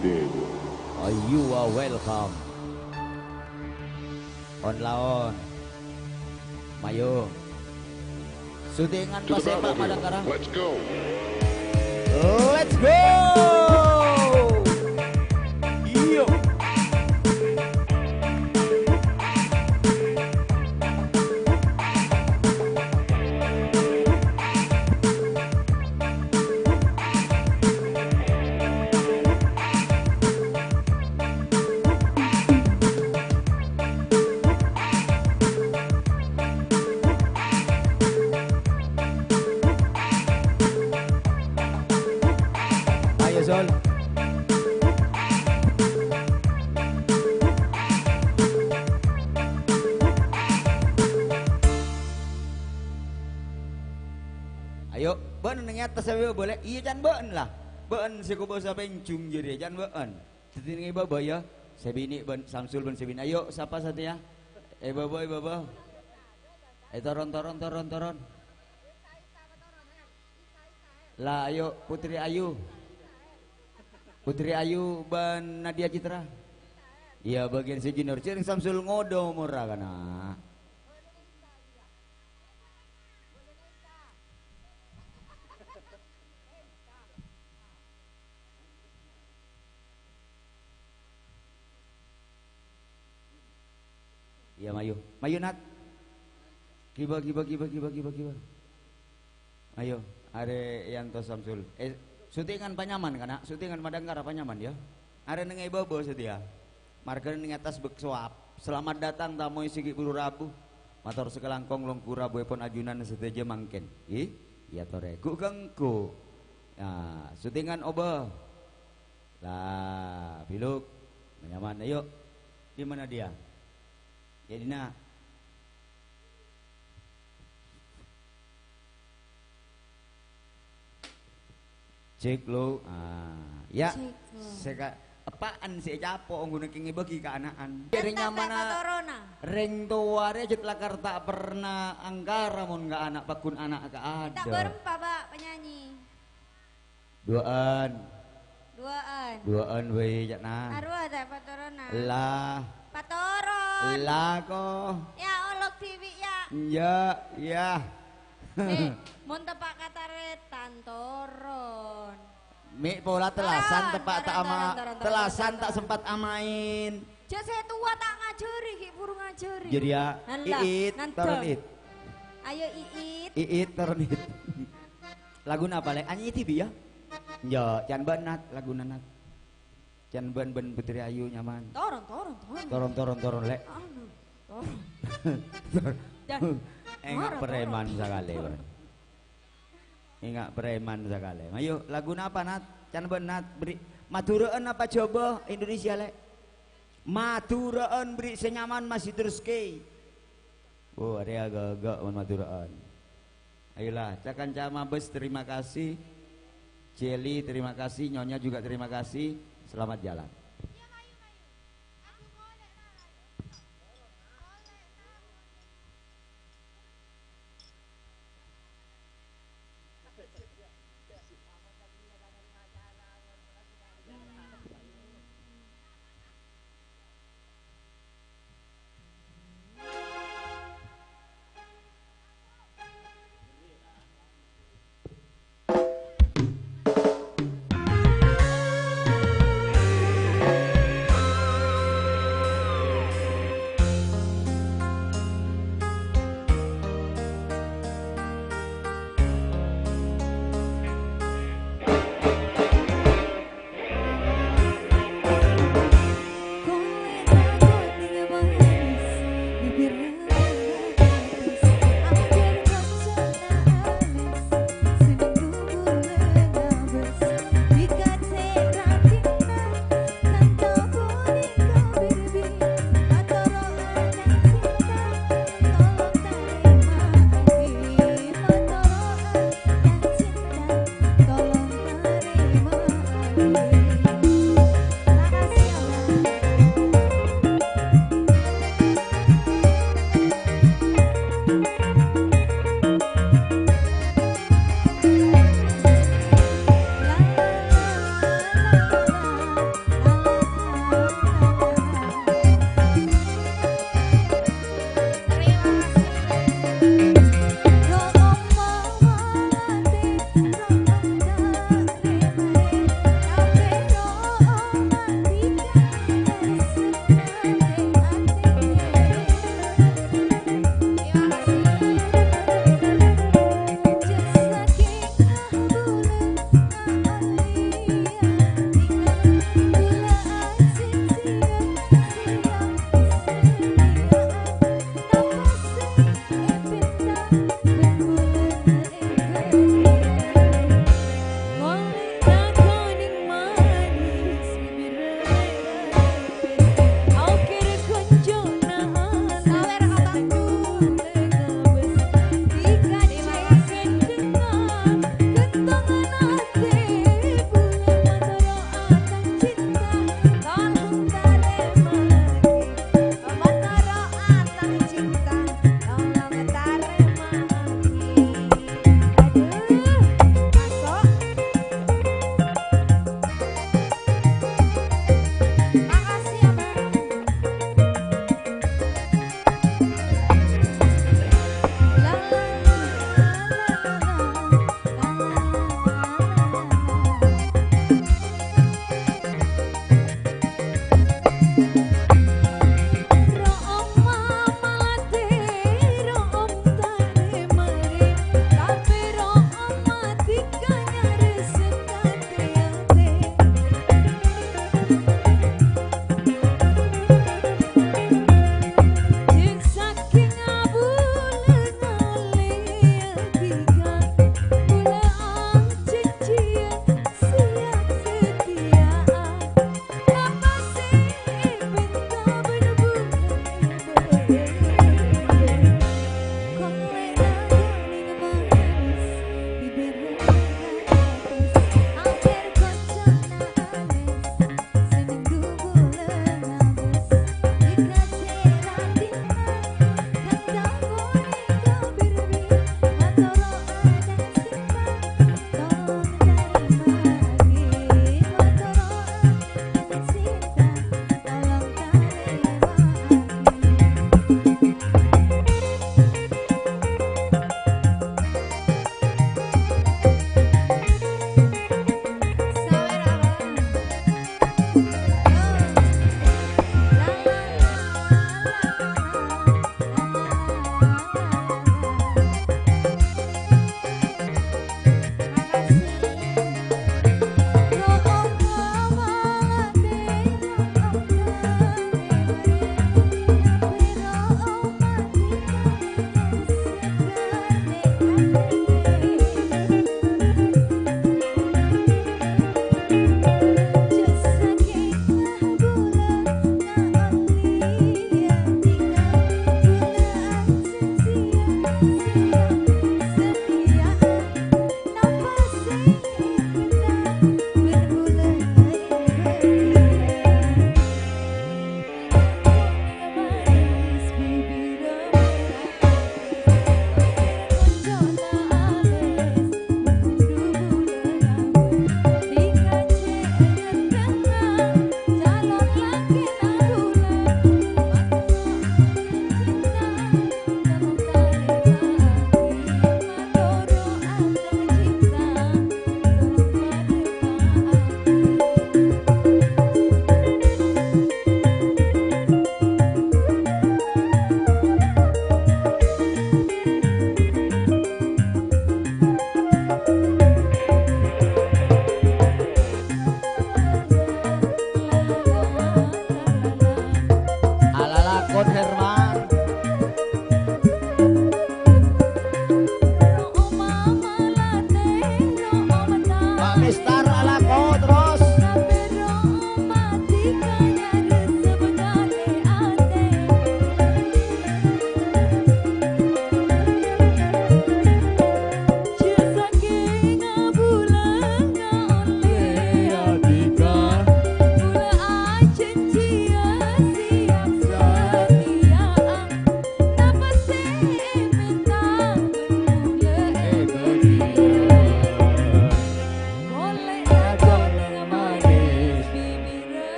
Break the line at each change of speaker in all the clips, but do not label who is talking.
dead.
Oh, you are welcome. On laon. Mayo. Syutingan
To the
pasepak
battlefield.
Madangkara.
Let's go.
Let's go. Yo. Ayo Sol. Ayo, ben ning atas ayo boleh. Iya jan ben lah. Ben si kubo sa pencung jeri jan ben. Titingi baba ya. Sebini ben Samsul ben sebini. Ayo siapa satu ya? Baba baba. Toron. Lah ayo Putri Ayu. Putri Ayu ban Nadia Citra. Iya bagian si junior cering Samsul ngodo murah kana. Iya Mayu. Mayu Nat. Kiba. Ayo, are Yanto Samsul. Syutingan Panyaman kana, syutingan Madangkara Panyaman ya. Are neng bobo setia. Marga ning atas bek soap. Selamat datang tamu sigi bulu rabu. Mator sekelangkong longkura buepon ajunan seteja mangken. Ih, iya tore. Ku gengku. Nah, syutingan obo. Lah, piluk. Panyaman ayo. Di mana dia? Jadi nak. Cek lo, ya. Seka apaan sih capo ngguno kingi bagi ke anaan. Ringnya mana? Ring tuare jet lakar tak pernah angkara mon nggak anak pakun anak ke ada.
Tak berempat pak penyanyi.
Duaan wei jatna.
Arwah tak patorona.
Lah.
Patoron.
Lah ko.
Ya olok TV ya.
Ya.
Mon tepak kataretan toron.
Mi pola telasan tepak tak ama
Toron.
telasan tak sempat amain.
Jek saya tua tak ngajari, ki buru ngajari.
Jadi ya
Alah,
iit
nantong.
toron it.
Ayo iit.
Iit toron it. Lagu apa lek? Anyi TV ya? Ya, can benat lagu nanat. Can ben Putri Ayu nyaman. Toron lek.
Anu, toron.
Enggak preman sekali. Enggak preman sekali. Ayo lagu apa Nat? Can benat beri maturaan apa coba Indonesia lek? Maturaan beri senyaman masih terus ke. Oh, ada agak-agak maturaan. Ayolah, cakan cama bes terima kasih. Jelly terima kasih, Nyonya juga terima kasih. Selamat jalan.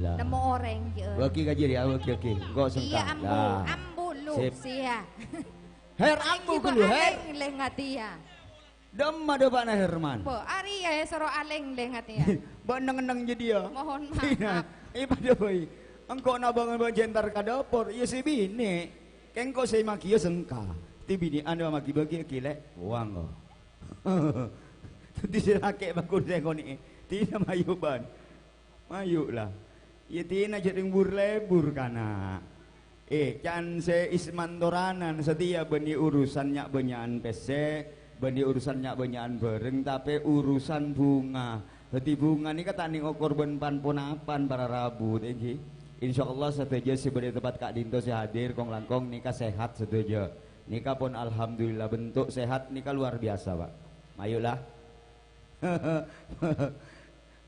Lah.
Nemu orang je.
Bagi gaji dia, oke. Kok sengkang.
Iya ambu lu
Sip.
sia.
Her ambu dulu, her.
Aleng leh ngati ya.
Demma do Pak Herman.
Bo ari ya soro aleng leh ngati ya.
Ba neng jadi ya.
Mohon
Tina,
maaf.
pada boy. Engkau nabangan bajentar ka dapur, iya si bini. Kengko say maki ya sengka. Ti bini anu maki bagi kilek uang ko. Ti sirake bakun saya koni. Tina mayuban. Mayu lah. Ya tina jadi lebur kana. Can se ismantoranan setia benih urusannya benyaan PC, benih urusannya benyaan bareng, tapi urusan bunga. Jadi bunga ni kata ning korban pan-ponapan para Rabu, tinggi. Insya Allah setuju sebagai tempat Kak Dinto saya hadir, kong langkong nikah sehat setuju. Nikah pun alhamdulillah bentuk sehat, nikah luar biasa Pak. Mayulah.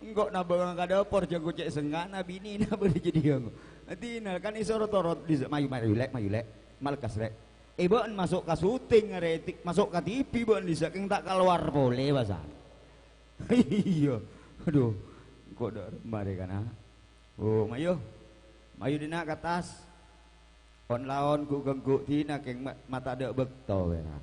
Enggak nabang ka dapur jago cek sengana bini na boleh jadi yang. Tina kan isorot-orot di mayu lek malkas lek. Bon masuk ke syuting retik masuk ke TV bon di saking tak keluar boleh bahasa. Iya. Aduh. Kok dar mare kana. Oh mayu dina ke atas. On laon ku genggu tina keng mata ada bekto wera.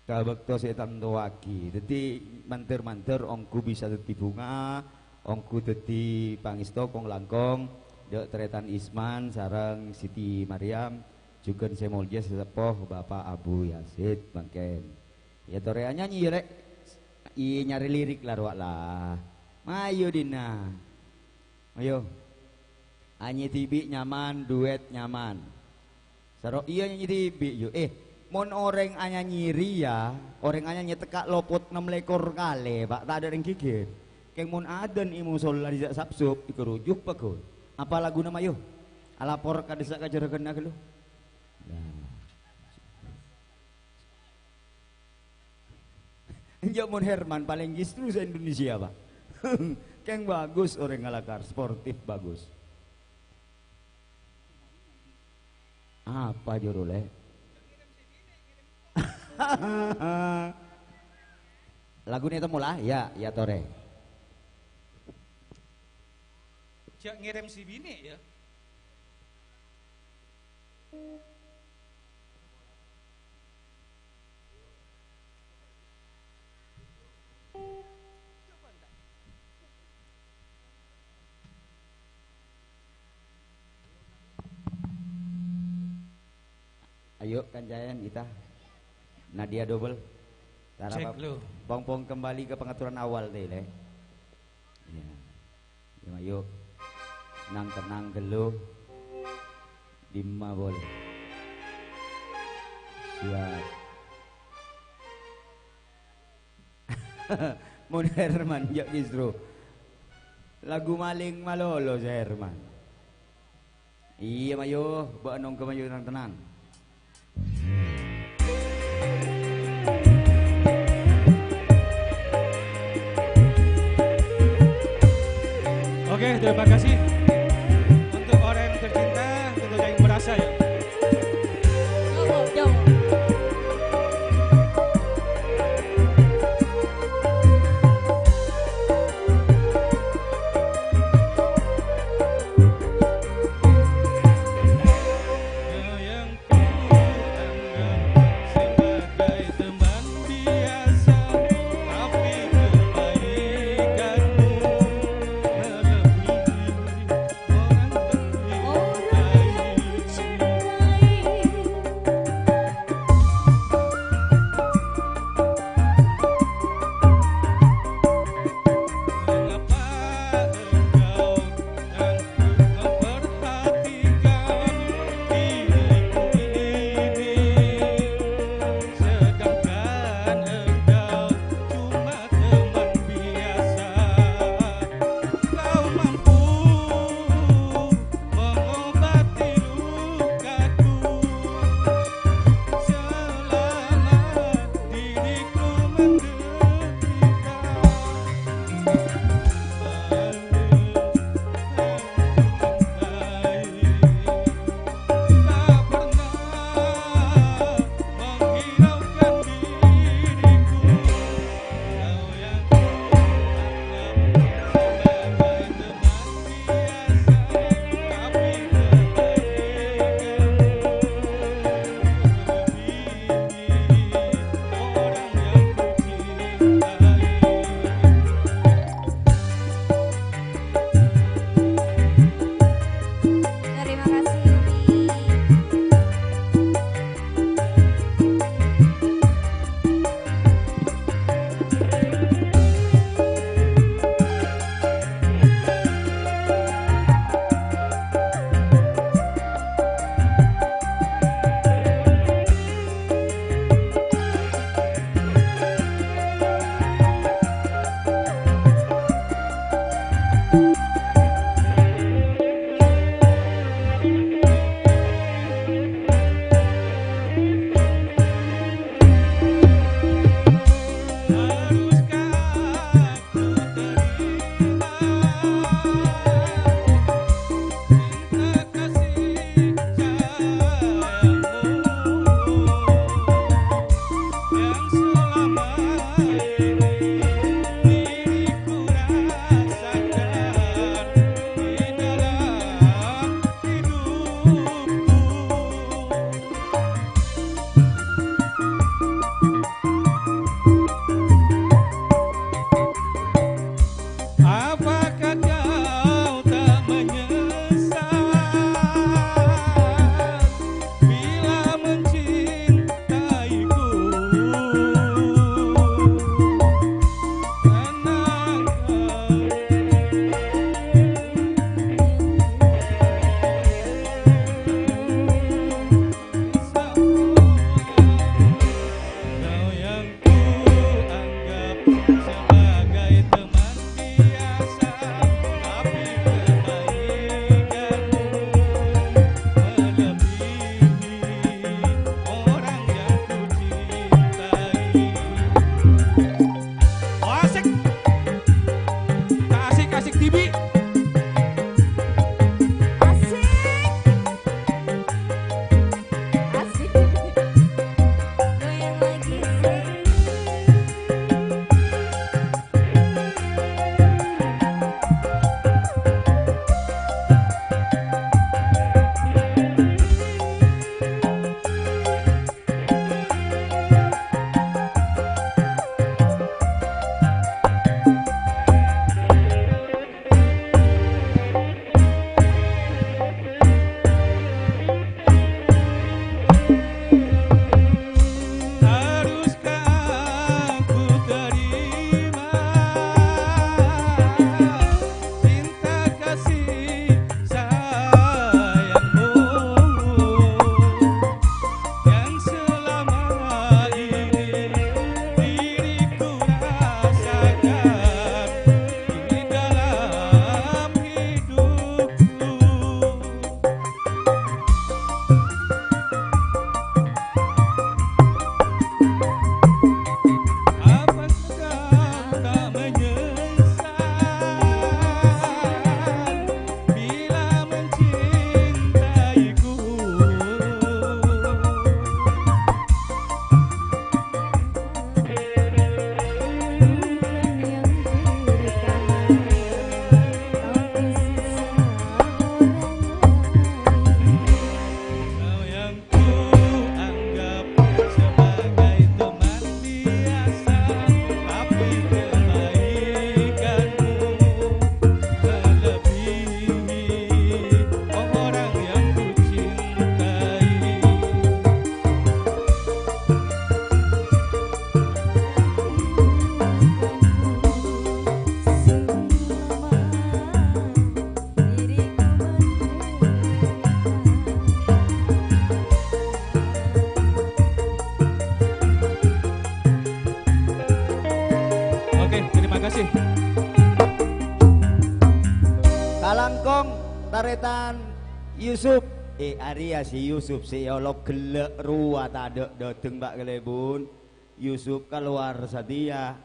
Ka bekto setan tuaki. Dadi manter-manter ongku bisa dadi bunga, ongku dadi pangisto kong langkong, dek teretan Isman sareng Siti Maryam, juga semolja sesepuh Bapak Abu Yasid bangken. Ya torea nyanyi rek. I nyari lirik lah ruak lah. Mayu dina. Ayo. Anyi tibi nyaman, duet nyaman. Saro iya nyanyi tibi yo. Mon orang anya nyiri ya, orang anya nyetekak lopot 6 lekor kali, Pak, tak ada yang gigit. Keng mon aden imu solar dijak sabsub, iku rujuk Pak ko. Apa lagu nama yo? Alapor ka desa ka jaragan nak lu. Enjak mon Herman paling justru se Indonesia, Pak. Keng bagus orang ngalakar, sportif bagus. Apa jurule? Lagu ini mula ya tore.
Jak ngirim si bini ya.
Ayo kanjayan kita. Nadia double.
Cek lu.
Pong kembali ke pengaturan awal deh le. Ya. Ya ayo. Tenang gelo. Dimma boleh. Siap. Mon Herman ya justru. Lagu maling malolo si Herman. Iya mayo, bawa nong ke mayo tenang.
Oke, terima kasih untuk orang yang tercinta, untuk yang merasa ya.
Jawab.
Yang ku anggap sebagai teman biasa, tapi kebaikanmu melebihi
taretan Yusuf Arya si Yusuf si olok gelek ruah tadek dodeng Mbak Kelebun Yusuf keluar sadia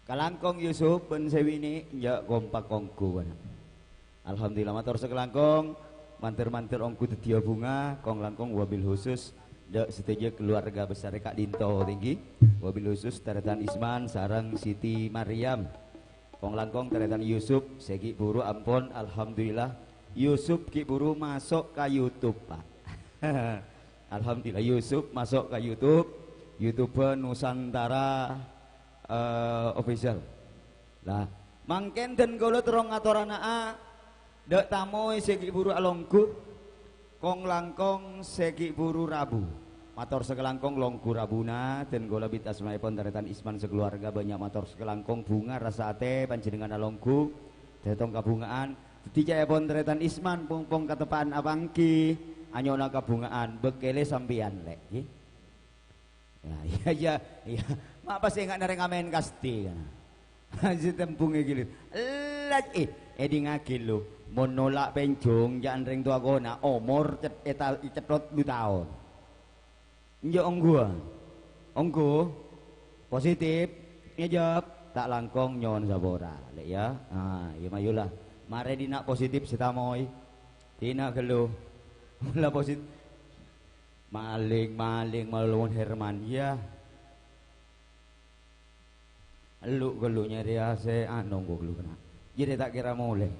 kalangkong Yusuf ben sewini ya kompak kongku alhamdulillah matur sekelangkong mantir-mantir ongku tetia bunga kong langkong wabil khusus dek setuju keluarga besar Kak Dinto tinggi wabil khusus taretan Isman sarang Siti Maryam kong langkong taretan Yusuf segi buru ampun alhamdulillah Yusuf ki buru masuk ke YouTube Pak alhamdulillah Yusuf masuk ke YouTube Nusantara official lah mangken dan kalau terong atorana dek tamoy segi buru alongku kong langkong segi buru Rabu mator sekelangkong longku Rabuna dan gola bit asmaipun taretan Isman sekeluarga banyak mator sekelangkong bunga rasa ate panjenengan alongku tetong kabungaan ketika pon taretan Isman pungpung ketepaan abangki anyona kabungaan bekele sampian lek ya iya mak pasti nggak nereng amen kasti kan haji tempungnya gilir lagi di ngakil lu mau nolak penjong jangan ring tua kona umur cetot 2 tahun njo onggu positif ngejawab tak langkong nyon sabora lek ya ya mayulah mare dina positif sitamoy dina gelu mula positif maling malun Herman ya lu gelu nyari ase nunggu gelu kena jadi tak kira mulai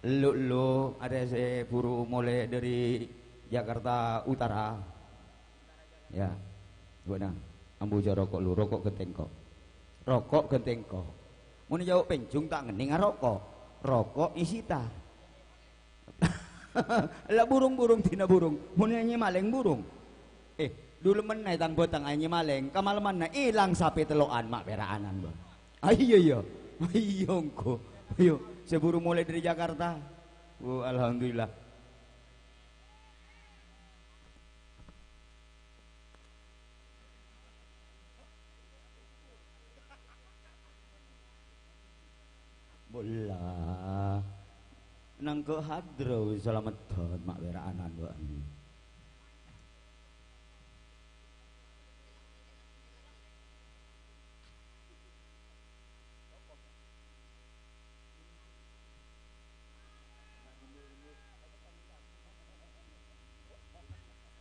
lu ada se buru mulai dari Jakarta Utara ya gua ambu rokok lu rokok genteng kok mau jauh penjung tak ngening rokok isita lah burung tina burung mau nyanyi maleng burung dulu menai tang botang nyanyi maleng kamalaman na ilang sapi teloan mak peraanan ba ayo engko ayo seburu mulai dari Jakarta alhamdulillah bola nang ke hadro selamat ton mak weraanan doa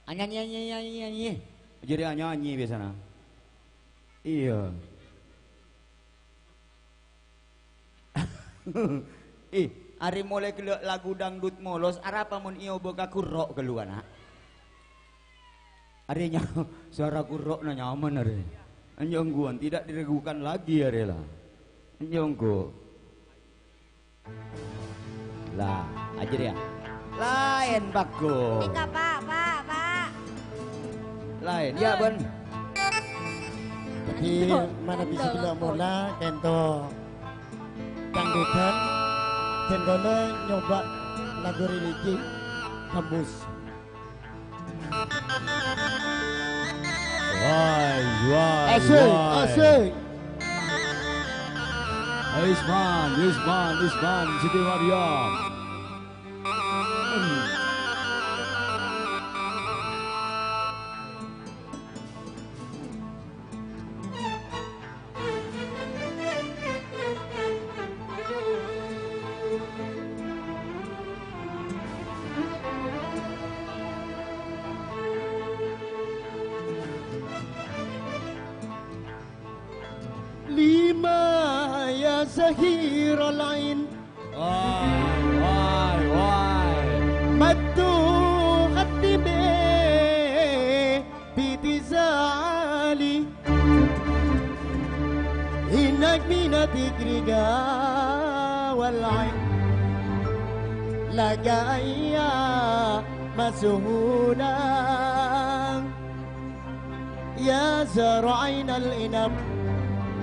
nyanyi jadi nyanyi biasanya iya hari mulai lagu dangdut molos arapa mun iyo boga kurok keluar nak harinya suara kurok na nyaman hari anjongguan tidak diragukan lagi hari lah anjonggu lah ajar ya lain bagus
Ika pak
lain ya ben
jadi mana bisa tidak mula kento dangdutan dan kono nyoba lagu religi kamus asik Isman Siti Maryam زهير العين واي مدو قدمي بتزالي إنك من ذكرك والعين لك أيام مسهولا يا زرعين الإنب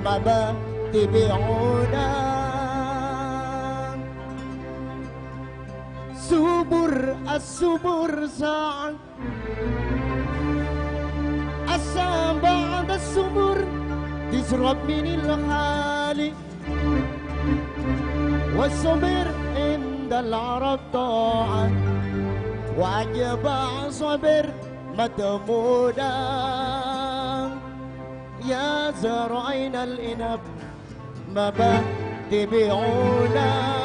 ما تبعونا السبر ساعة الساعة بعد السمر تشرب من الحالي والصبر عند العرب طاعة وأجبع صبر متمودا يا زارعين الإنب ما تبيعونا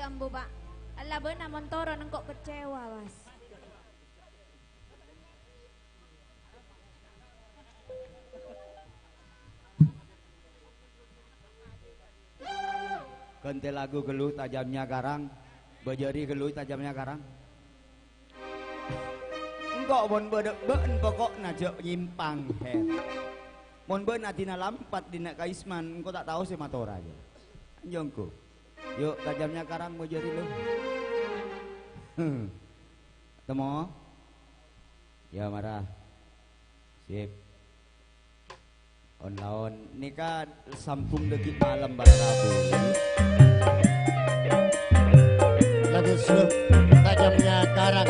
jambu pak. Allah benar montoro nengkok kecewa was.
Ganti lagu geluh tajamnya karang, bejari geluh tajamnya karang. Engkau mon been pokokna jok nyimpang he. Mon ben atina lampat dina kaisman, engkau tak tahu si matora aja. Anjongku. Yuk tajamnya karang bejari lu. Temo. Ya marah. Sip. On nikah sampung detik malam bar Rabu.
Lagu slow tajamnya karang.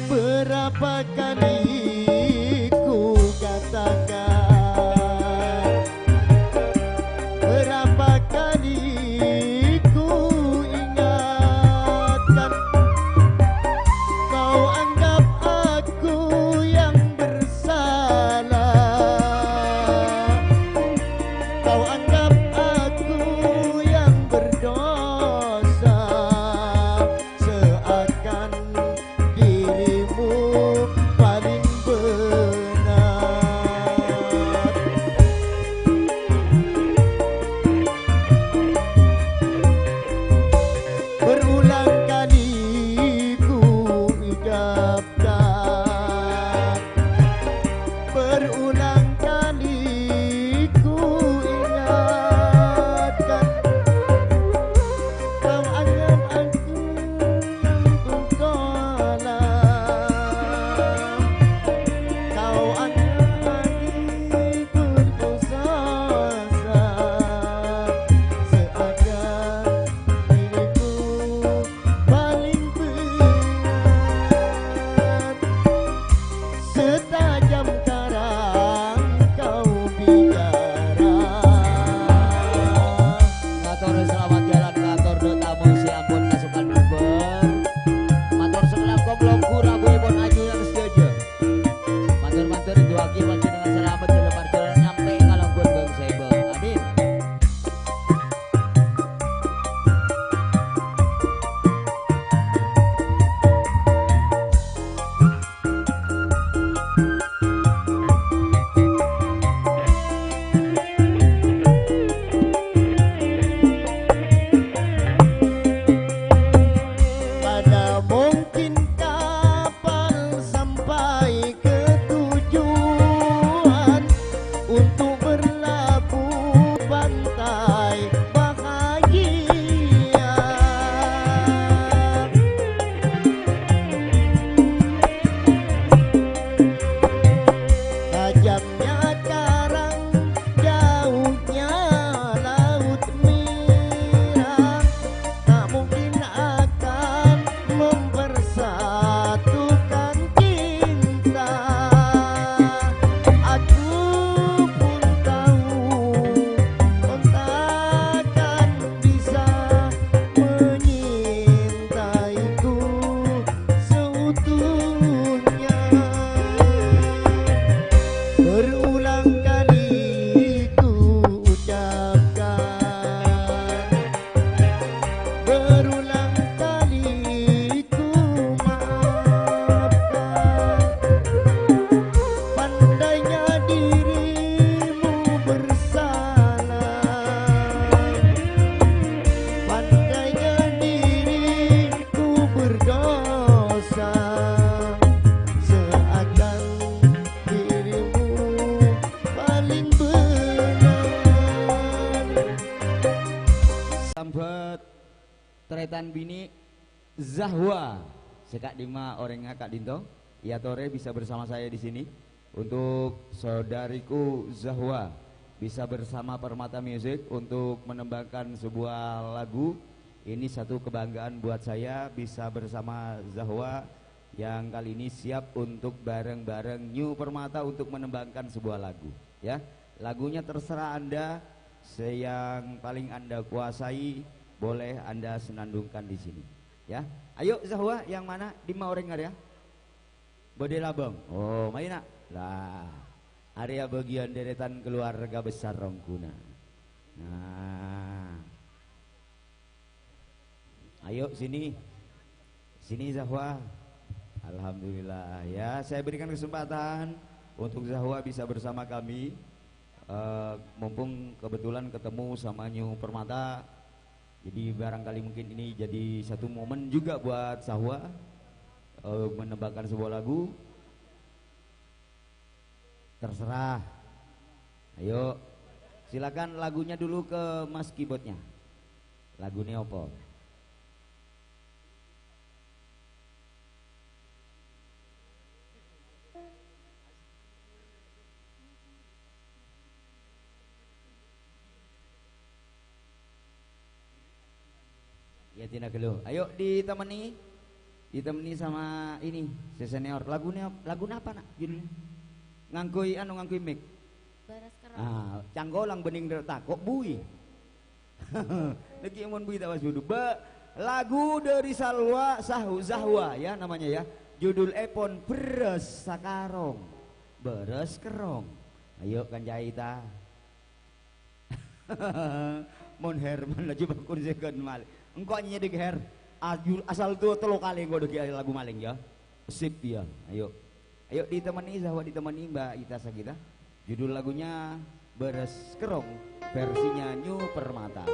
Berapa kali ku katakan, berapa kali ku ingatkan, kau anggap aku yang bersalah, kau anggap aku yang berdosa, seakan dirimu paling benar. Berulang kali ku ucapkan, berulang kali ku ingatkan, kau anggap aku yang bersalah, kau anggap aku berdosa, seakan diriku paling benar. Setajam karang kau bicara.
Matur selamat jalan matur do tamu si ampun kasukan Uber. Matur sekelam komplong kurabu pun aju yang setuju. Matur itu aki panjenengan selamat dalam perjalanan nyampe kalau pun bang sebo. Amin.
Pada mungkin kapal sampai ke tujuan untuk berlabuh pantai bahagia. Tajamnya karang, jauhnya laut merah, tak mungkin akan mempersatukan cinta. Aku pun tahu kau takkan bisa menyintaiku seutuhnya. Berulang kali ku ucapkan, berulang kali ku maafkan, pandainya dirimu bersalah, pandainya diriku berdosa, seakan dirimu paling benar.
Sambet teretan bini Zahwa sekak Dima orangnya Kak Dinto. Ya Tore bisa bersama saya di sini untuk saudariku Zahwa bisa bersama Permata Music untuk menembangkan sebuah lagu. Ini satu kebanggaan buat saya bisa bersama Zahwa yang kali ini siap untuk bareng-bareng New Permata untuk menembangkan sebuah lagu. Ya, lagunya terserah Anda, yang paling Anda kuasai boleh Anda senandungkan di sini. Ya, ayo Zahwa yang mana? Dima orang area? Bode Labang. Oh, maina lah. Area bagian deretan keluarga besar Rongkuna. Nah, Ayo sini. Sini Zahwa. Alhamdulillah ya, saya berikan kesempatan untuk Zahwa bisa bersama kami. Mumpung kebetulan ketemu sama New Permata, jadi barangkali mungkin ini jadi satu momen juga buat Zahwa menembakkan sebuah lagu. Terserah. Ayo, silakan lagunya dulu ke Mas keyboardnya. Lagunya apa? Ya tidak gelo. Ayo ditemani sama ini si senior. Lagunya apa nak judulnya? Ngangkui mic.
Beres kerang.
Ah, canggolang bening tak kok bui. Lagi mon bui tak wasudu. Lagu dari Zahwa ya namanya ya. Judul epon beres sakarong. Beres kerong. Ayo kan jaita. Mon Herman lagi bakun second mal. Engkau nyanyi di her. Asal tuh telo kali engkau degi lagu maling ya. Sip ya. Ayo ditemani Zahwa, ditemani Mbak Ita Sagita. Judul lagunya Beres Kerong, versinya New Permata.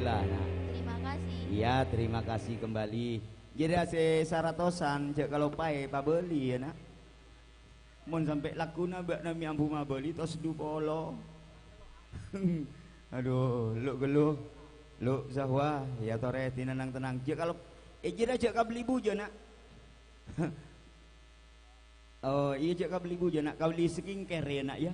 Alhamdulillah. Nah.
Terima kasih.
Iya, terima kasih kembali. Jadi saratosan cek kalau pae pabeli ya nak. Mun sampai lakuna bak nami ambu mabeli tos du polo. Aduh, lu geluh. Lu Zahwa ya tore tinanang tenang. Cek kalau jeda cek ka beli buja nak. Oh, iya cek ka beli buja nak, kau beli skincare ya nak ya.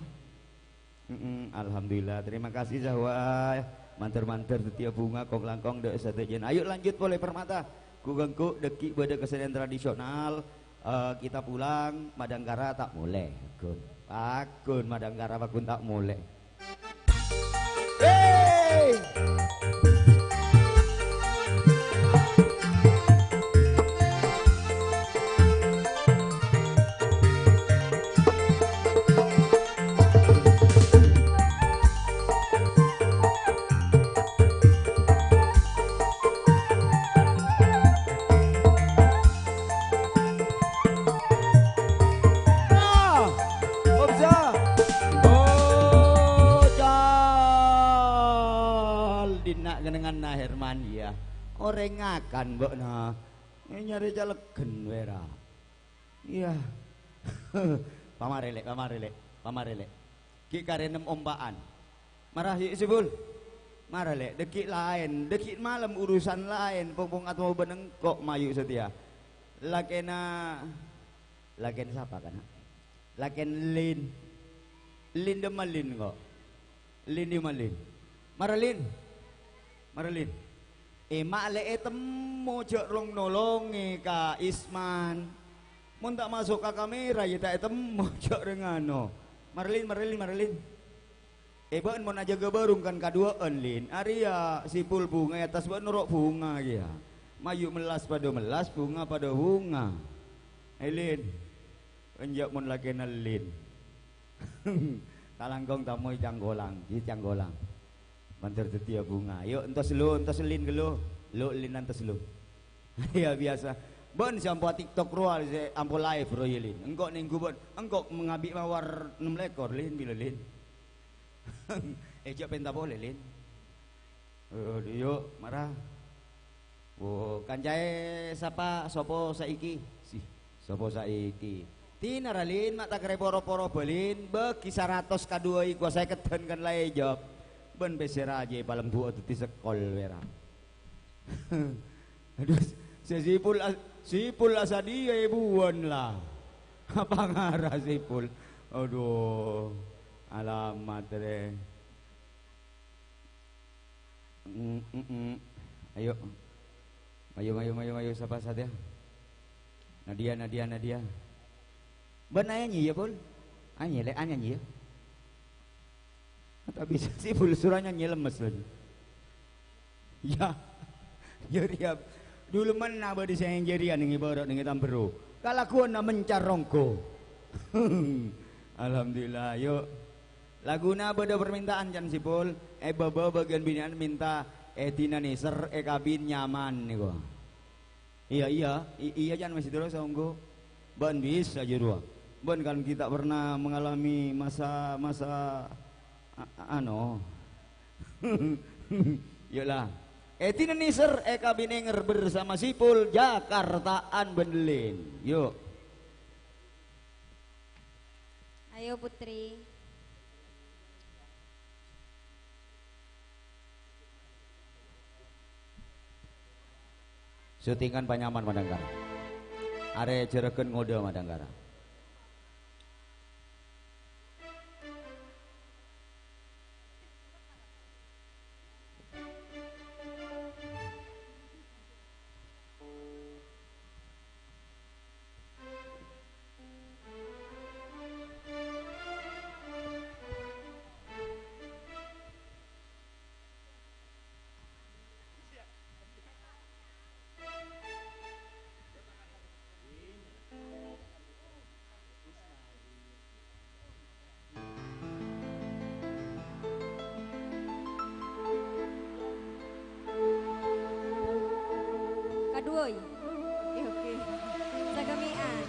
Alhamdulillah, terima kasih Zahwa. Manter-manter setiap bunga kong langkong dek satejen. Ayo lanjut boleh Permata. Ku gengku deki pada kesenian tradisional. Kita pulang Madangkara tak boleh. Pakun Madangkara pakun tak boleh. Hey! Dengan na Herman ya orang ngakan mbok nah nyari calegen wera iya pamarelek ki karenem ompaan marah yuk sibul marah lek dekik lain dekik malam urusan lain pungpung atau benengkok mayu setia laken siapa kan laken lin demalin kok lin demalin Maralin mak le temu jok rong nolongi ka Isman mun tak masuk ke kamera ya tak temu jok rengano Maralin ban mau aja gebarung kan kaduaan lin Arya sipul bunga atas buat nurok bunga ya mayu melas pada melas bunga pada bunga lin enjak mun lagi nalin kalangkong tamu canggolang Mantar tetia bunga. Yuk entos lin geluh. Lu lin entos lu. Ya biasa. Bon sampo TikTok rual ampo live ro lin. Engkok ning gubon. Engkok mengabi mawar 6 lekor lin bila lin. Jak penta boleh lin. Yuk marah. Oh, kancae sapa sopo saiki? Sopo saiki. Tinaralin mak tak kere poro-poro belin beki 100 kadua iku saya keden kan lae job. Ben beser aja paling buat di sekol wera. Aduh, sipul asa dia ibuan lah. Apa ngarah sipul? Aduh, alamat deh. Ayo siapa saja? Nadia. Ben nyanyi ya pul? Nyanyi ya. Tak bisa sih pulsuranya nyelemes lagi. Ya ria. Dulu mana abadi saya yang jerian yang ibarat dengan tambero. Kalau aku nak mencarongko. Alhamdulillah. Yuk. Laguna beda permintaan kan sipul. Baba bagian binian minta tina niser kabin nyaman nih gua. Iya jangan masih terus onggo. Ban bisa aja dua. Ban kan kita pernah mengalami masa Yolah Tina Niser Eka Bininger bersama Sipul Jakartaan Bendelin. Yuk
Ayo Putri.
syutingan Panyaman Madangkara are jereken ngode Madangkara.
Kaduoy. Oke. Sagamian.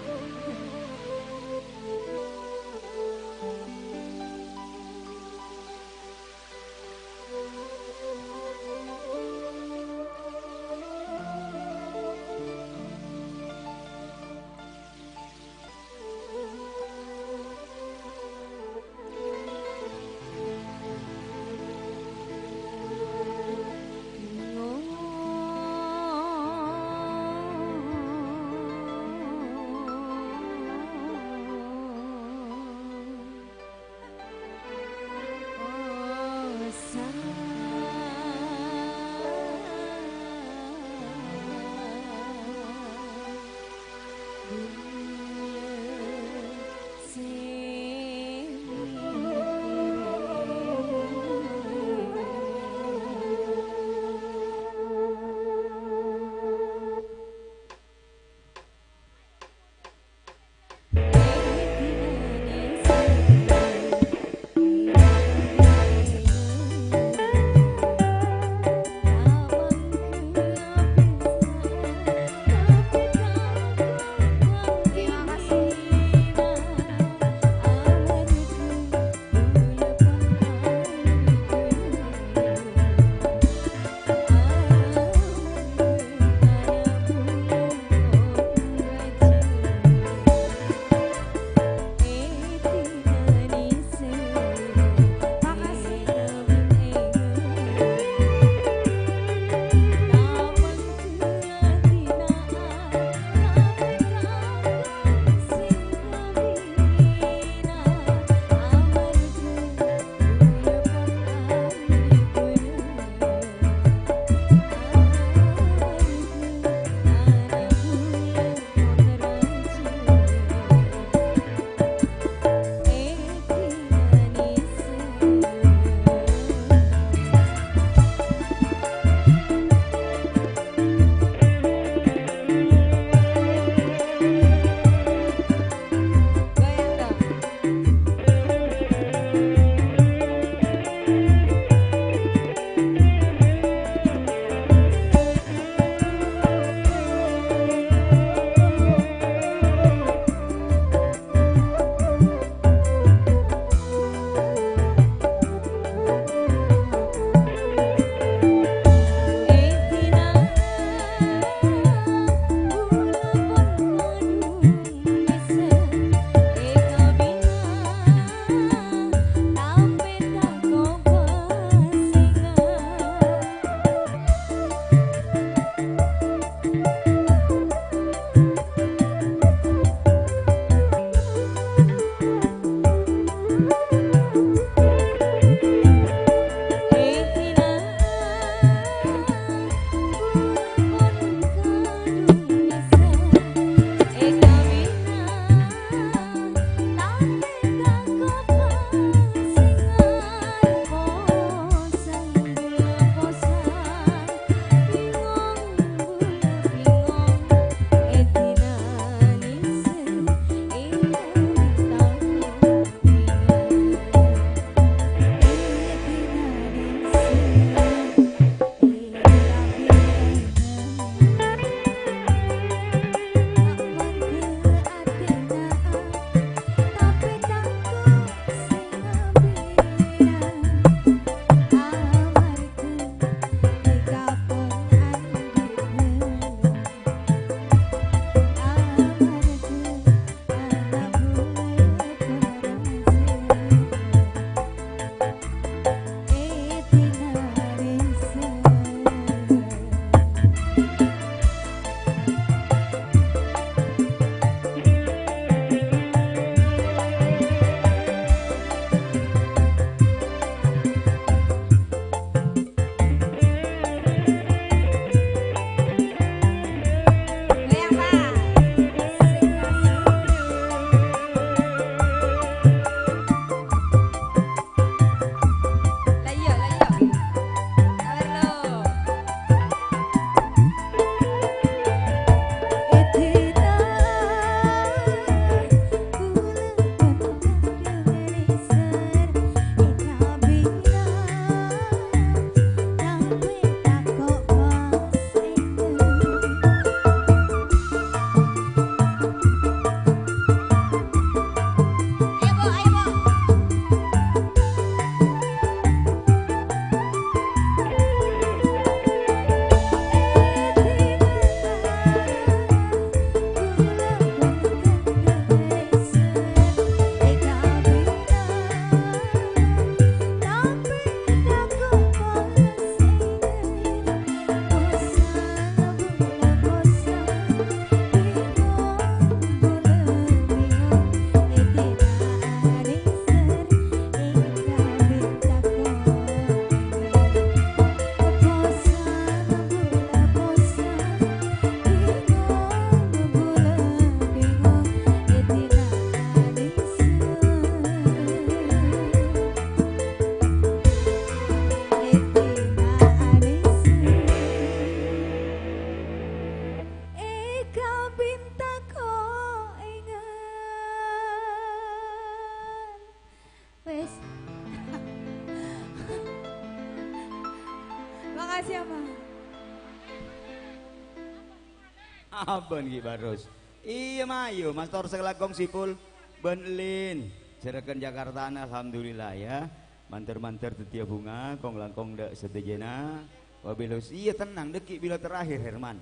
Aben Ki Barus. Iya mayu Mastor selagong sipul benlin. Cereken Jakarta alhamdulillah ya. Manter-manter tetia bunga kong langkong dek setejena. Wabilus iya tenang deki bila terakhir Herman.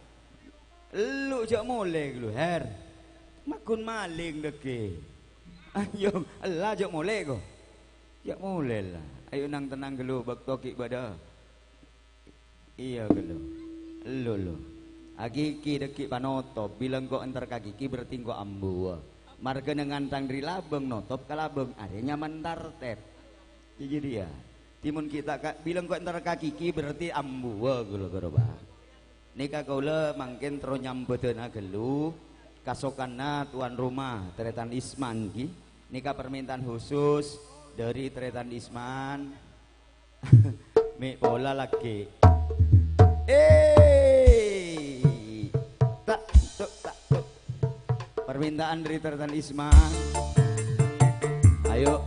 Lu jak mulai lu Her. Makun maling deki. Ayo Allah jak mulai ko. Jak mulai lah. Ayo nang tenang gelu bak toki bada. Iya gelu. Lu. Agiki deki panotop bilang kok entar kaki berarti kok ambu. Marga dengan tangri labeng notop kalabeng adanya mentar tep. Jadi ya. Timun kita bilang kok entar kaki berarti ambu gelu geroba. Nika kaula mangkin tro nyambeteuna gelu kasokanna tuan rumah Tretan Isman ki. Nika permintaan khusus dari Tretan Isman. Mi pola lagi. Tak. Permintaan dari Tretan Isman. Ayo.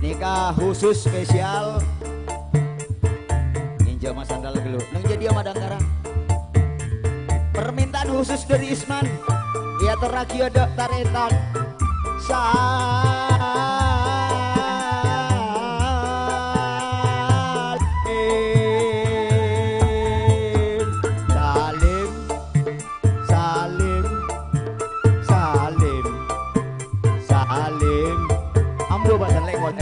Nikah khusus spesial. Ninja Mas Sandal gelu. Nang jadi Madangkara. Permintaan khusus dari Isman. Ya teragi ada taretan. Salim. Ambo bahasa lekot.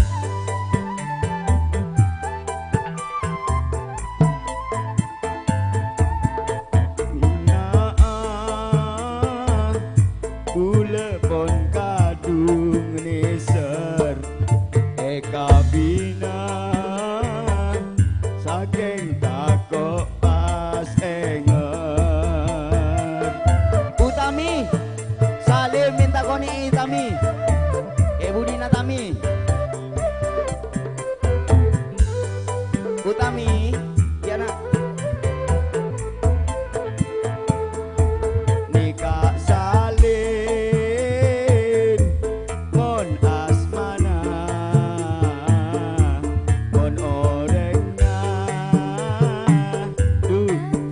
Utami, ya nak. Nikah salin, mon asmana, mon orangnya,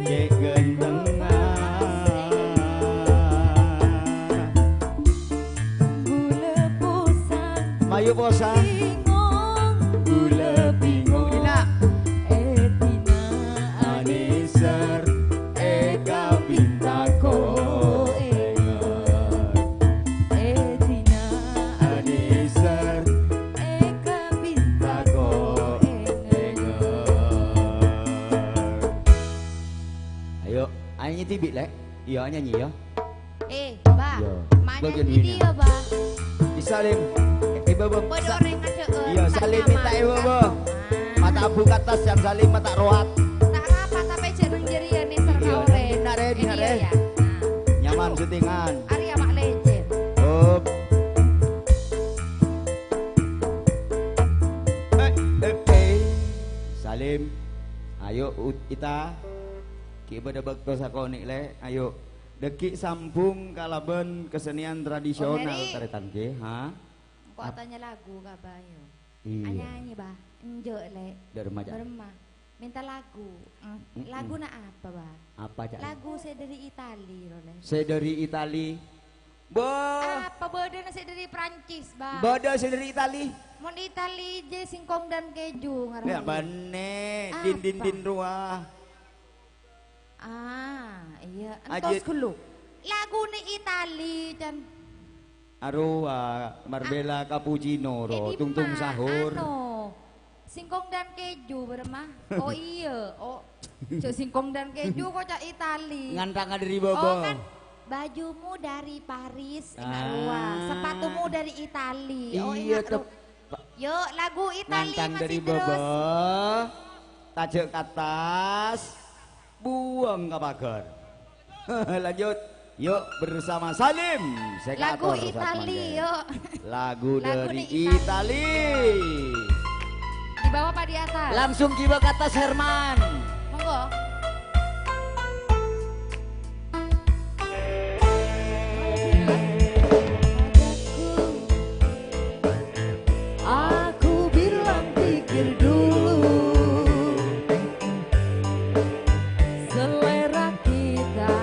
cek gendengah. Gula posan, mayu posan. Tibik lek, iya nyanyi ya.
Bah, mana video bah?
Disalim, bebem. Iya salim minta bebem. Mata abu katas yang salim mata roat.
Tak apa tapi jeneng jerian nih serkaure.
Nare. Nyaman syutingan.
Arya mak legend.
Up. Salim, ayo kita. Ibadah bakto sakonik le, ayo deki sambung kalaben kesenian tradisional taretan ke, ha?
Kok tanya lagu kah bayo?
Iya.
Nyanyi bah, enjok le. Bermah. Minta lagu. Lagu nak apa bah?
Apa cak?
Lagu saya dari Itali le.
Saya dari Itali.
Apa beda saya dari Prancis bah?
Beda saya dari Itali.
Mon Itali je singkong dan keju ngarang.
Ya bane, din ruah.
Iya, entos kulu. Lagu ni Itali dan
Arua, Marbella Cappuccino ro, tungtung sahur.
Singkong dan keju bermah. Oh iya, singkong dan keju kok cak Itali.
Ngantang dari bobo.
Oh kan, bajumu dari Paris, sepatumu dari Itali. Oh iya tuh. Yuk lagu Itali
ngantang
masih
dari
terus.
bobo. Tajuk ke atas. Buang ke pagar. Lanjut. Yuk bersama Salim.
Lagu Itali yuk.
Lagu dari Itali.
Di bawah apa di atas?
Langsung kiba ke atas Herman.
Monggo.
Aku bilang pikir dulu, selera kita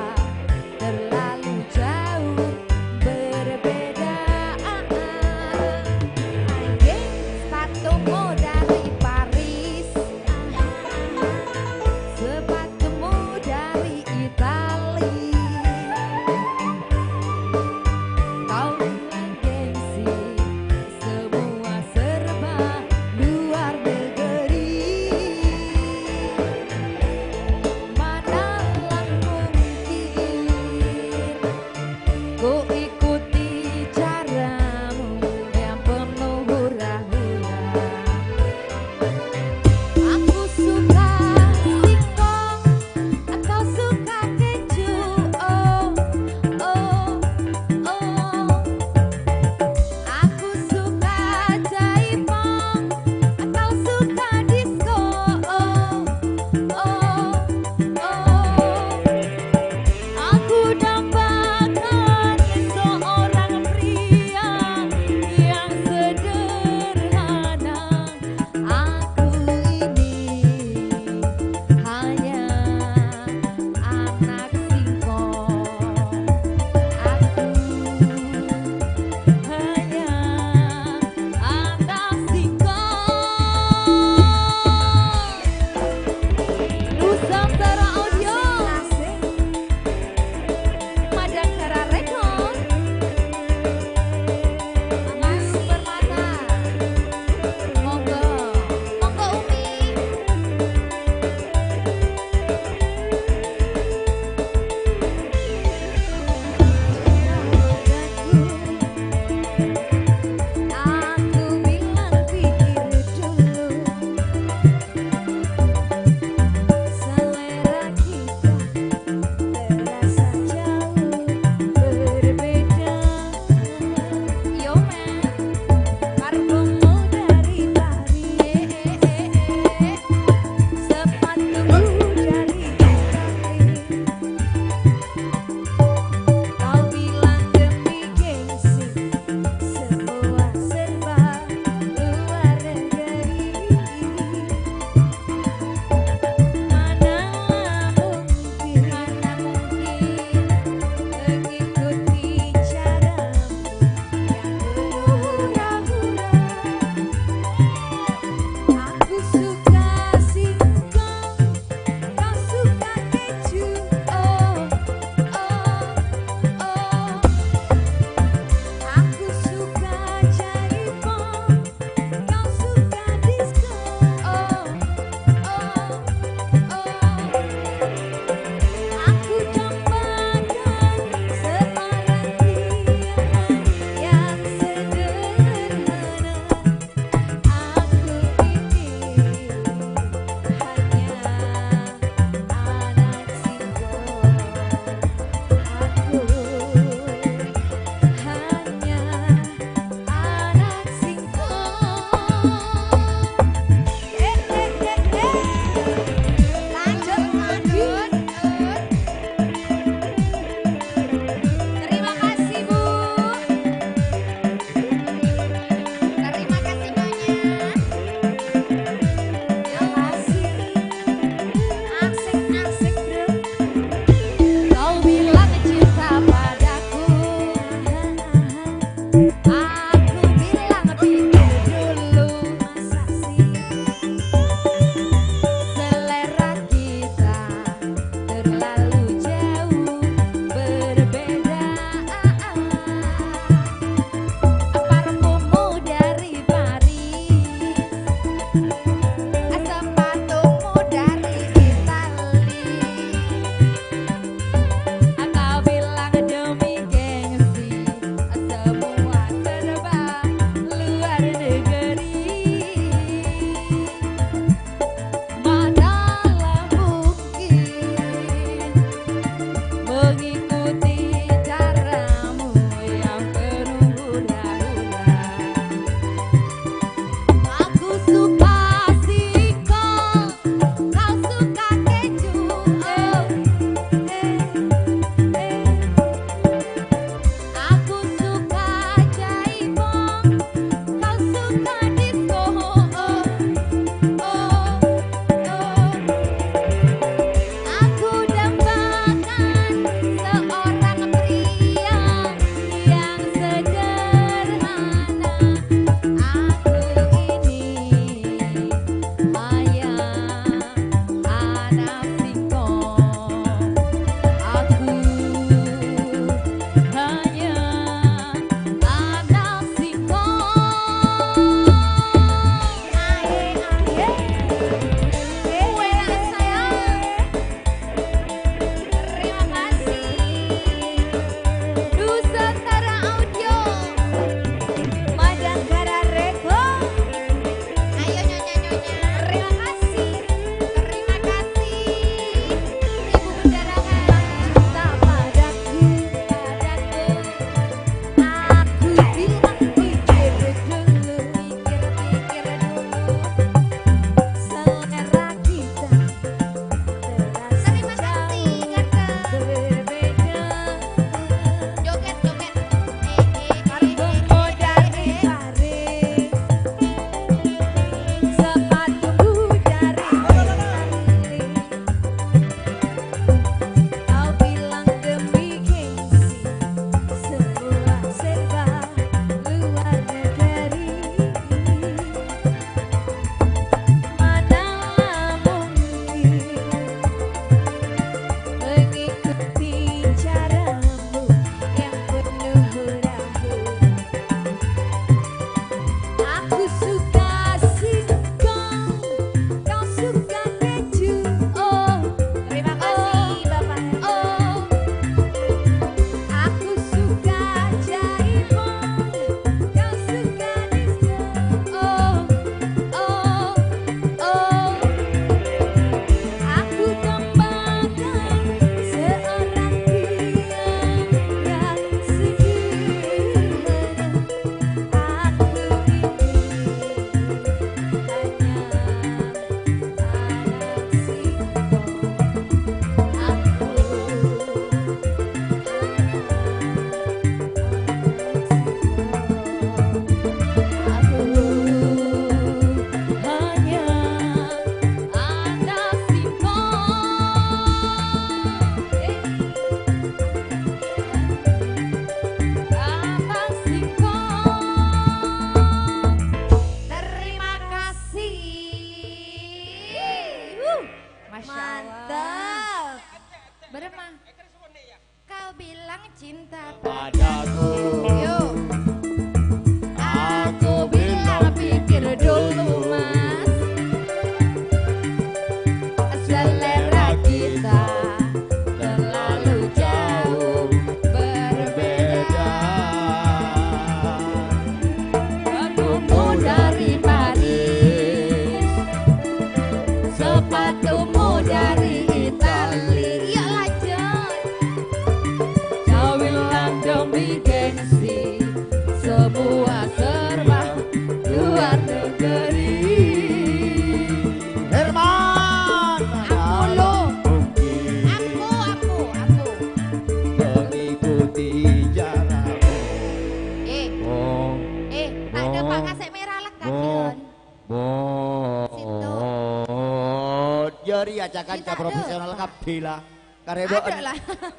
Kanca profesional kabila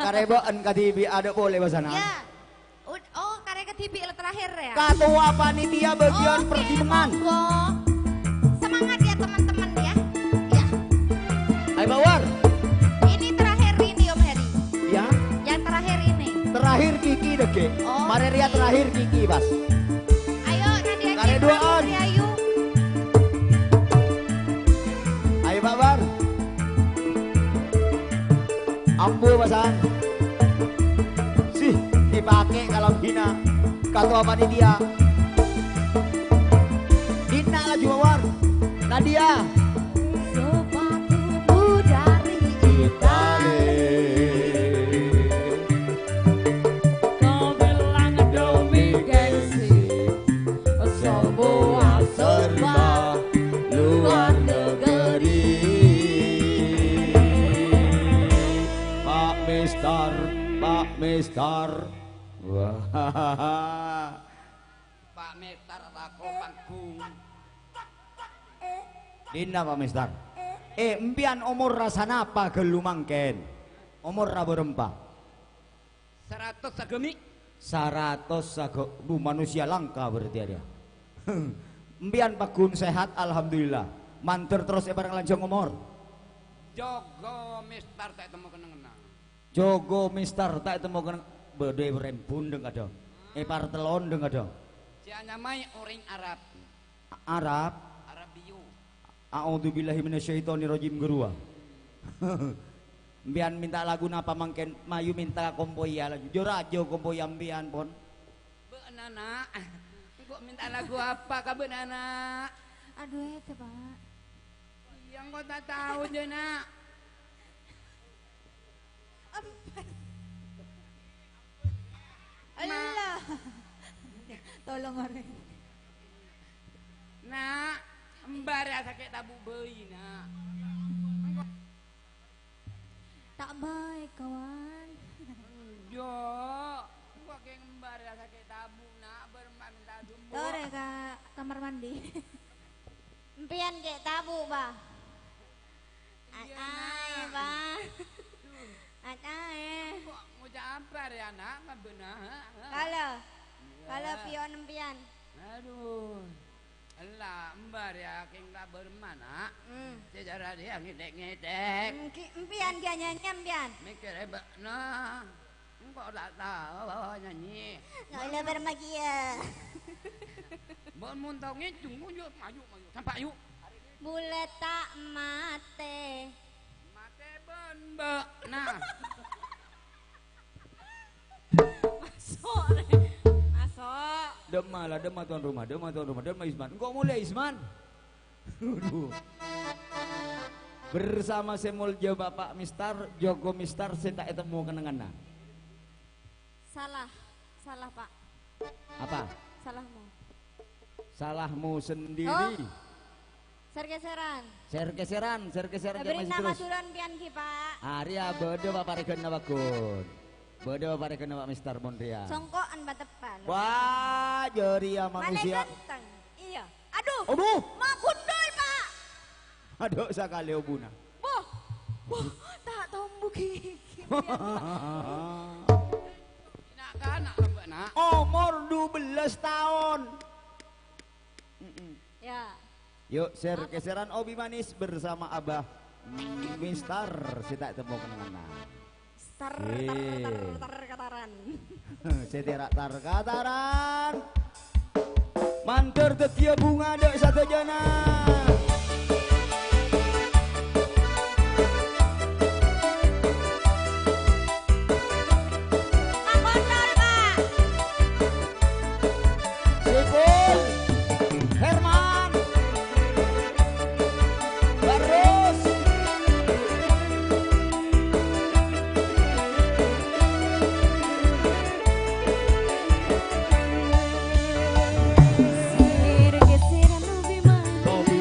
kareboan katibi ada boleh basana
ya. Oh karya ketibi terakhir ya
ketua panitia bagian pertimbangan
semangat ya teman-teman ya ya
ayo bawar
ini terakhir
terakhir Kiki deh Ki.
Oh,
Mareria
Kiki.
terakhir Kiki Bas.
Ayo Nadia
Kare
Cipta
duaan.
Putri Ayu.
Ayo Pak Bar. Ambu Basan. Sih dipakai kalau hina. Kata apa nih dia? Dina laju Mawar. Nadia.
Sepatumu dari Itali.
Kau bilang demi gengsi, sebuah serba luar negeri.
Pak Mister, Pak Mister. Wah.
Pak Mister aku panggung.
Dina Pak Mister. Empian umur rasa napa gelumangken? Umur rabo rempah.
100 sagemi.
100 sago bu manusia langka berarti dia. Empian Pak Gun sehat alhamdulillah. Mantur terus barang lanjong umur.
Jogo Mister tak temu kenang-kenang.
Jogo Mister tak temu kenang bede berempun deng ada. Partelon deng ada.
Si anyamai orang Arab.
Arab.
Arabiu.
A'udzubillahi minasyaitonirrajim gerua. Mbian minta lagu napa mangken mayu minta kompoya lagu. Jorajo kompoya mbian pon.
Benana. Kok minta lagu apa ka benana?
Aduh itu Pak.
Yang kau tak tahu je nak.
Allah. Tolong orang.
Nak, embar ya sakit tabu bayi nak.
Tak baik kawan.
Jo, gua kayak embar ya sakit tabu nak bermak minta jumbo.
Tore ke kamar mandi. Empian kayak tabu bah. Atai bah. Atai.
Kok ngucap apa ya nak? Nggak benar.
Kalau pion empian.
Aduh. Elah, embar ya kayak nggak bermana. Sejarah dia ngedek-ngedek.
Empian dia nyanyi empian.
Mikir hebat nah. Kok tak tahu nyanyi.
Nggak boleh bermagia.
Bon muntongnya tunggu yuk maju sampai yuk.
Bule tak mate.
Mate bon mbak. Nah.
Masuk. Masuk.
Demah tuan rumah, demah Isman. Kok mulai Isman? Aduh. Bersama Semuljo Bapak Mister, Jogo Mister saya tak ketemu kenangan.
Salah Pak.
Apa?
Salahmu.
Salahmu sendiri.
Oh. Sergeseran.
Sergeseran
Beri
masih
nama
terus.
turun pian ki Pak.
Arya bodo Bapak Regen Nawakun. Bodo Bapak Regen Bapak Mister Mondria.
Songkoan batepan.
Wah, jeria
Mana
manusia.
ganteng. Iya. Aduh.
Aduh,
Makundul Pak.
aduh sakali obuna.
Boh. Tak tombuk gigi.
Nak kan nak lembak nak.
Umur 12 tahun.
Ya.
Yuk, sergeseran Obi Manis bersama Abah Mister saya tak temu kenangan.
Tar kataran.
Seterak tar kataran. Mantur tetia bunga dek satu jana.
Makundul Pak.
Sipul Herman Barus
Sergeseran Obi Manis.
Obi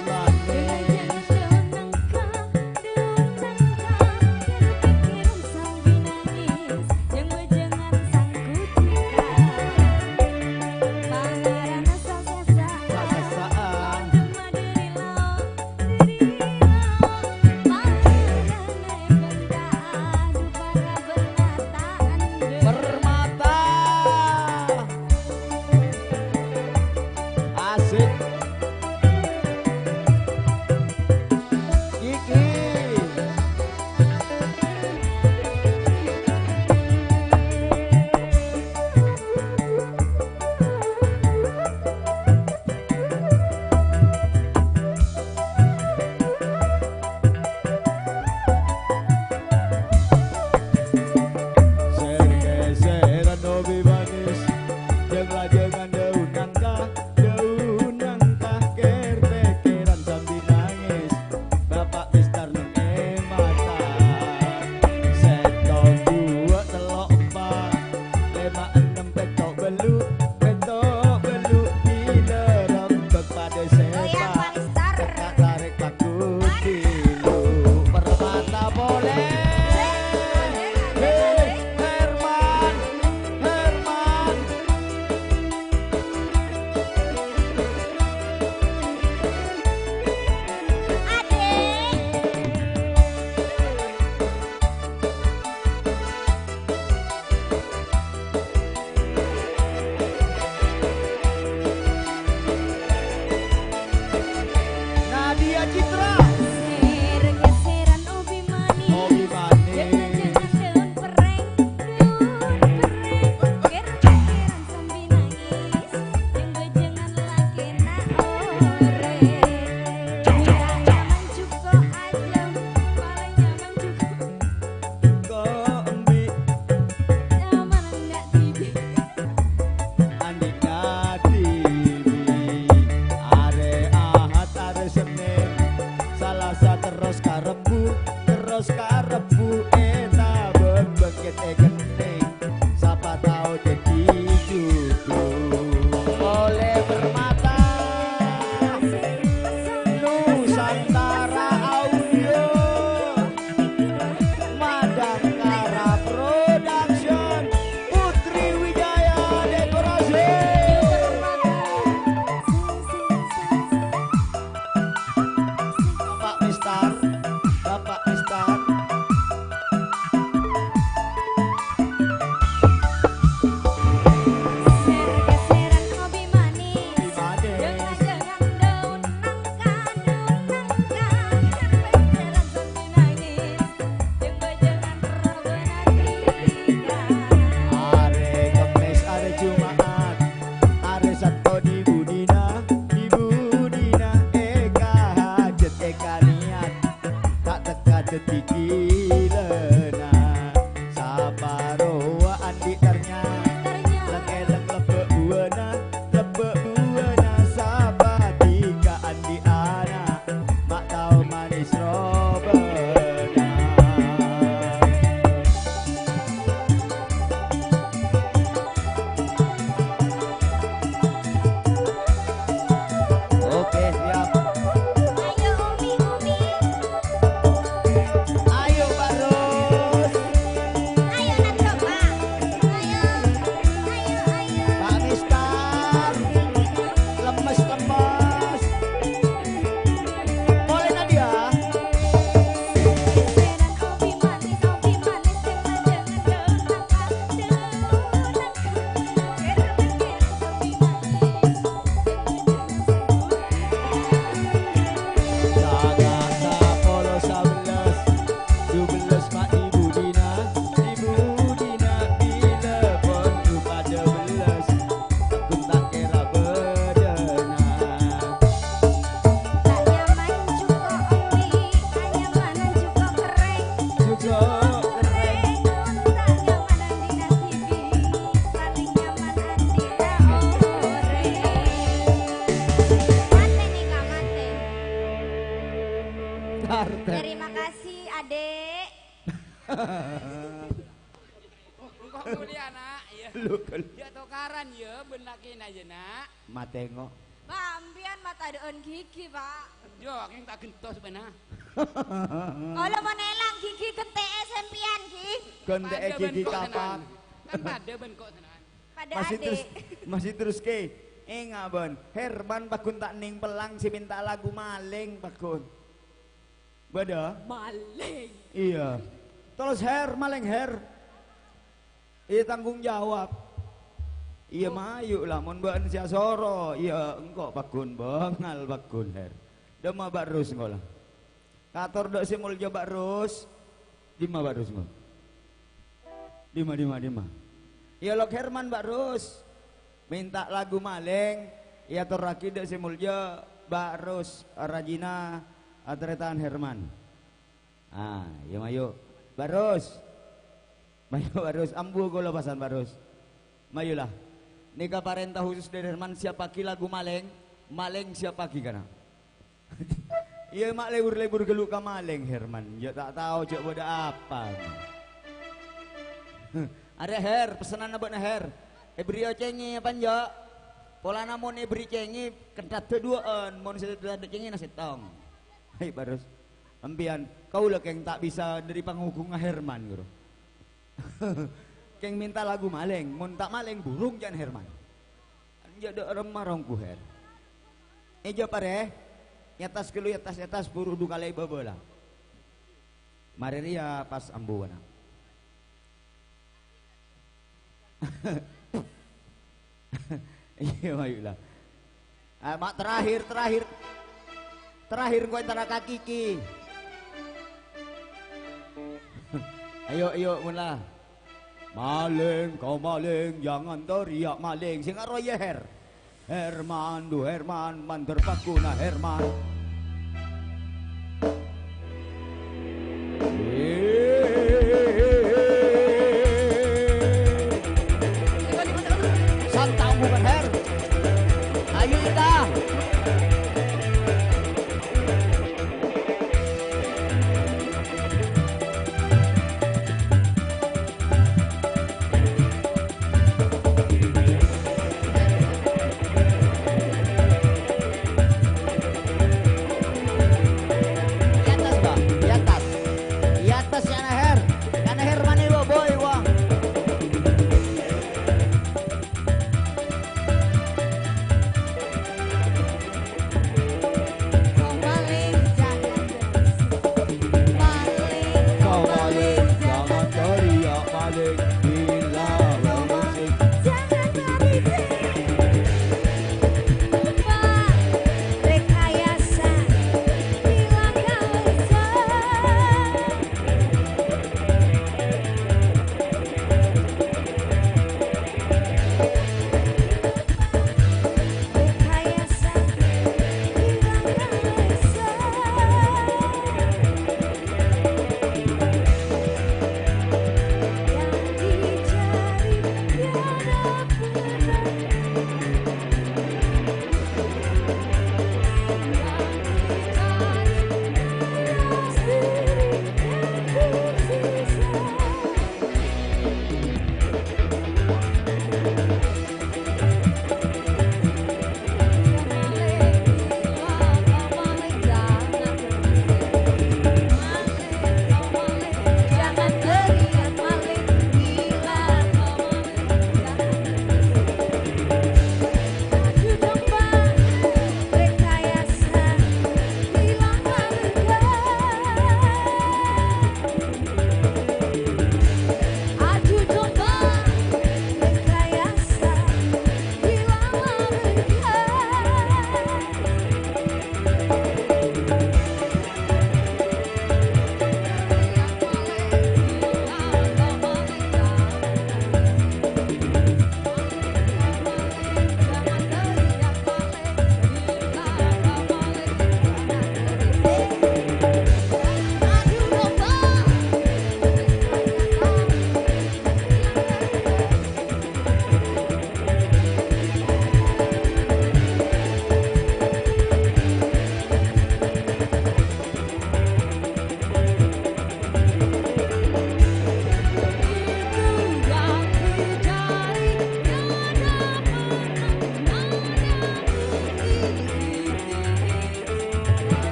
Engkau kuliah nak, ya.
Lu kuliah.
Dia tukaran ya, benakin aja nak.
Matengok.
Pak, ambian mata adeun gigi, Pak.
Jok, yang tak gentos benar.
Kalau menelang gigi kentek sempian ki.
Kontek gigi kapan?
Kan pada ben kok tenan.
Pada
Masih
adik.
terus ke. Enggak bon. Herman pakun tak ning pelang si minta lagu maling pakun. Beda?
Maling.
Iya. Terus maling Iya tanggung jawab. Iya mayu lah mun baen sia soro. Iya engko pakun bengal pakun Dema barus engko lah. Kator dok simul jo barus. Dima barus engko. Dima. Iya lok Herman barus. Minta lagu maling. Iya toraki dok simul jo barus Rajina Atretan Herman. Ah, iya mayu. Barus. Mayu barus ambu golo pasan barus. Mayulah. Nika parentah khusus dari Herman siapa ki lagu maling siapa ki kana. Iya mak lebur gelu ka maling Herman. Ya tak tahu cok boda apa. Ada pesanan abot na Ebrio cengi apa njo? Pola namun ebri cengi kentat keduaan mon sedada cengi nasi tong. Hai barus. Ambian kau lah yang tak bisa dari panghukum Herman guru. Keng minta lagu maling, mun tak maling burung jan Herman. Jadi remah rongku Eja pare, yatas kelu yatas buru dukalai bobola. Mari ria pas ambuana. Iya mayulah. Mak terakhir kau antara kaki ki. Ayo mula. Maling, kau maling, jangan teriak maling. Singa roye Herman, man terpakuna Herman. Santang bukan Ayo kita.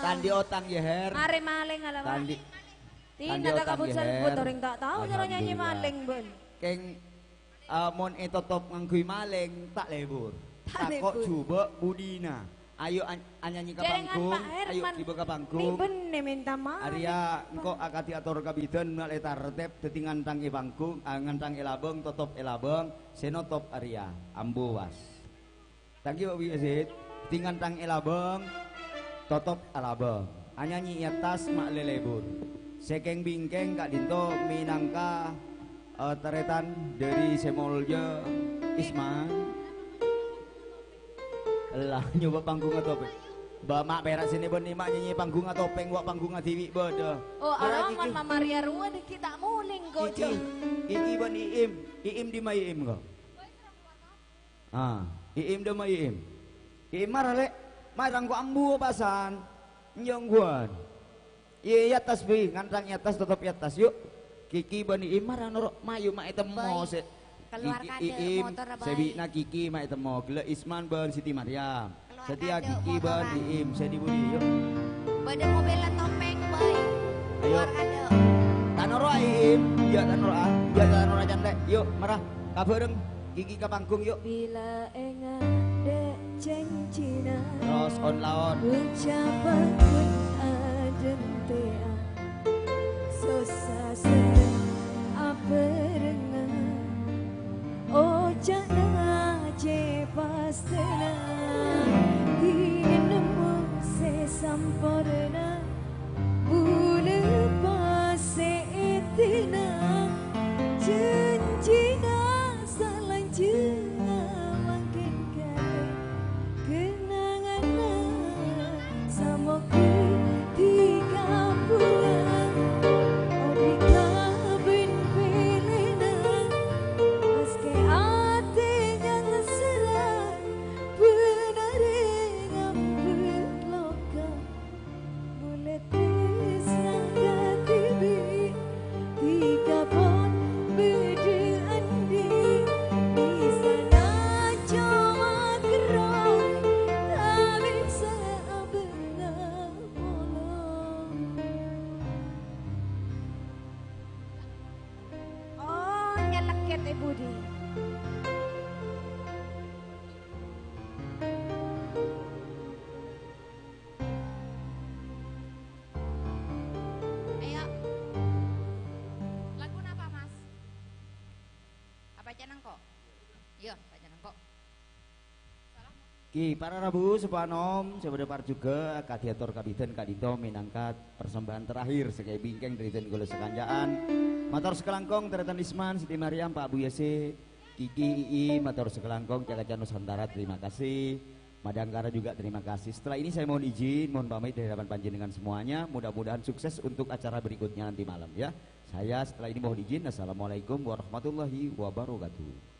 Tandi otang ya Her.
Mari maling ala Pak.
Tandi.
Tina tak kabut sebut orang tak tahu cara nyanyi
Alhamdulillah.
maling ben.
Keng mon etotop ngangkui maling tak lebur.
Tak
Tak kok
lebur.
coba budina. Ayo anyanyi ka
Jaringan
panggung.
Pak
Ayo
Herman.
kiba ka
Nih
panggung.
bener minta maaf.
Arya engko akati atur kabiden nak letar retep dadi ngantang e panggung, ngantang elabeng totop elabeng, senotop Arya ambo was. Thank you Wi Asid. Ngantang elabeng totop elabeng. Anyanyi atas mak lelebur. Sekeng bingkeng Kak Dinto minangka teretan dari Semolja Isman. Lah nyoba panggung topeng. Mbak mak perak sini ben mak nyanyi panggung topeng wak panggung tiwi beda.
Oh alaman Mama Maria Rua deh kita muling kok.
Iki ben Iim, Iim di mai Iim kok. Ah, Iim di mai Iim. Iim marah lek, marang ko ambu pasan. Nyongguan. Iya atas bi, ngantang atas tetap atas yuk. Kiki ben Iim marah norok mayu mak temo se.
Keluar kade
Iim,
motor baik.
sebina Kiki mak temo, gele Isman ben Siti Maryam.
Keluar
Setia
kade
Kiki ben
motoran.
Iim, Sedi Budi yuk.
Pada mobil topeng boy. Keluar kade.
Tanoro Iim, ya tanoro ah, ya tanoro jandek. Yuk, marah. Kabareng Kiki ke panggung yuk.
Bila enggak ada janjina
Terus on lawan.
ucapan pun ada tea susah senang apa rengan oh jangan je pastena dinemu se sampurna bule pase itina janjina selanjutnya makin kaya kenangan sama ku 3 bulan oh di kabin pilena meski hati yang serang benar ngambut loka boleh tresna katibi 3 pon beda andi di sana cuma kerong tapi sebenar bolong
Oh nyeleket ibu di. Ayo. Lagu apa Mas? Apa canang kok? Iya, apa canang kok?
Ki para Rabu sepanom sebedepar juga kadiator kabiten kadito minangkat persembahan terakhir sebagai bingkeng dari ten golo sekanjaan motor sekelangkong teretan Isman Siti Maryam Pak Abu Yese Kiki Ii motor sekelangkong Jaga Nusantara terima kasih Madangkara juga terima kasih. Setelah ini saya mohon izin mohon pamit dari hadapan panjenengan semuanya, mudah-mudahan sukses untuk acara berikutnya nanti malam ya. Saya setelah ini mohon izin. Assalamualaikum warahmatullahi wabarakatuh.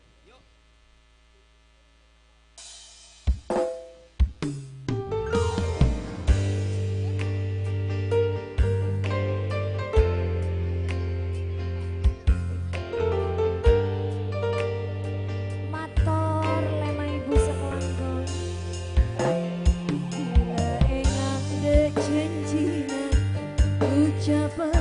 Mator lema ibu sekelangkong bila engang de janjina ucapan